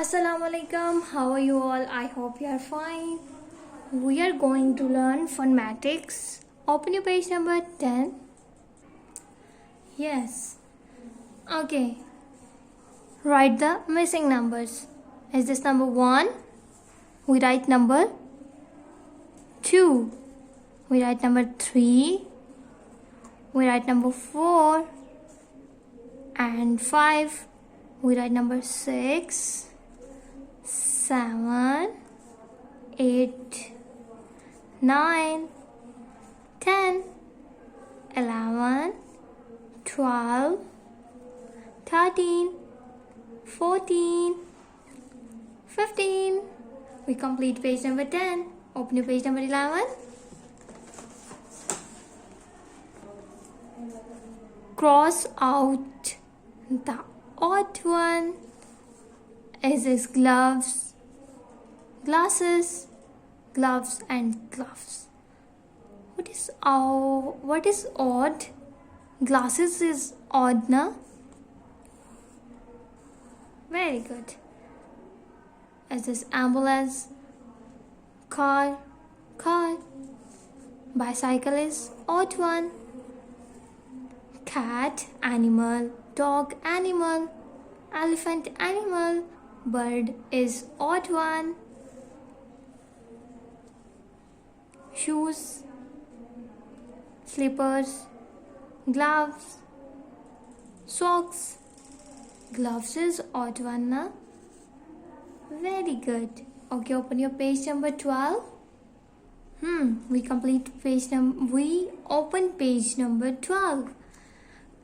Assalamu alaikum. How are you all? I hope you are fine. We are going to learn phonetics. Open your page number 10. Yes. Okay. Write the missing numbers. Is this number 1? We write number 2. We write number 3. We write number 4 and 5. We write number 6, 7, 8, 9, 10, 11, 12, 13, 14, 15. We complete page number 10. Open your page number 11. Cross out the odd one. Is this gloves, glasses, gloves and gloves? What is odd? Glasses is odd, na? Very good. Is this ambulance, car? Bicycle is odd one. Cat, animal, dog, animal, elephant, animal, bird is odd one. Shoes, slippers, gloves, socks. Gloves is odd one, na? Very good. Okay, open your page number 12. We open page number 12.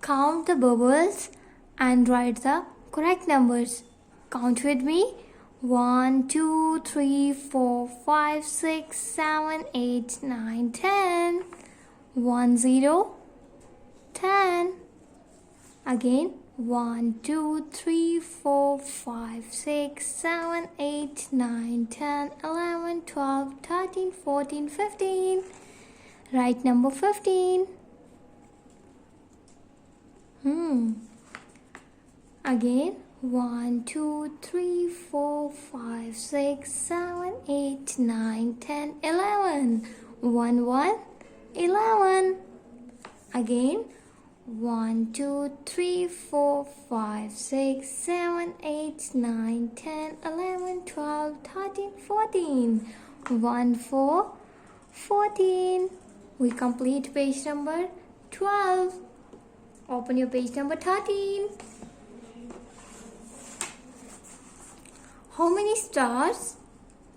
Count the bubbles and write the correct numbers. Count with me. 1, 2, 3, 4, 5, 6, 7, 8, 9, 10. 1, 0, 10. Again. 1, 2, 3, 4, 5, 6, 7, 8, 9, 10, 11, 12, 13, 14, 15. Write number 15. Again. 1, 2, 3, 4, 5, 6, 7, 8, 9, 10, 11. 1, 1, 11. Again. 1, 2, 3, 4, 5, 6, 7, 8, 9, 10, 11, 12, 13, 14. 1, 4, 14. We complete page number 12. Open your page number 13. How many stars?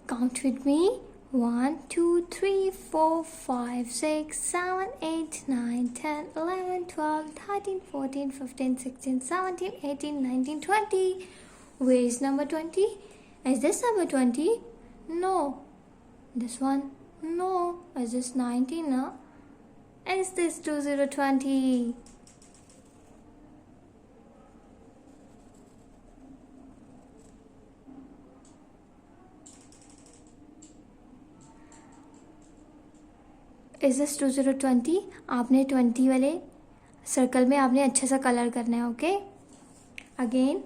Count with me. 1, 2, 3, 4, 5, 6, 7, 8, 9, 10, 11, 12, 13, 14, 15, 16, 17, 18, 19, 20. Where is number 20? Is this number 20? No. This one? No. Is this 19? No. Is this 2020? Is this 2020? आपने 20 वाले circle में आपने अच्छा सा colour करना है. Okay. Again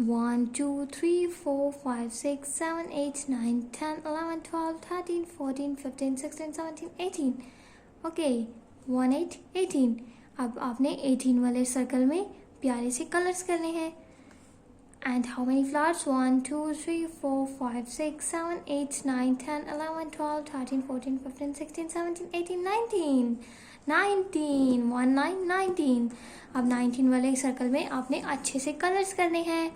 1, 2, 3, 4, 5, 6, 7, 8, 9, 10, 11, 12, 13, 14, 15, 16, 17, 18. Okay. 1, 8, 18. अब आपने 18 वाले सर्कल में प्यारे से कलर्स करने हैं. And how many flowers? 1, 2, 3, 4, 5, 6, 7, 8, 9, 10, 11, 12, 13, 14, 15, 16, 17, 18, 19. 19. 1, 9, 19. अब 19 वाले सर्कल में आपने अच्छे से कलर्स करने हैं.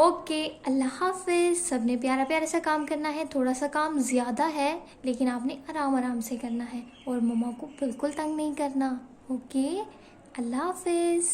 ओके. अल्लाह हाफिज. सबने प्यारा प्यारा सा काम करना है. थोड़ा सा काम ज़्यादा है लेकिन आपने आराम आराम से करना है और मम्मा को बिल्कुल तंग नहीं करना. ओके. अल्लाह हाफिज.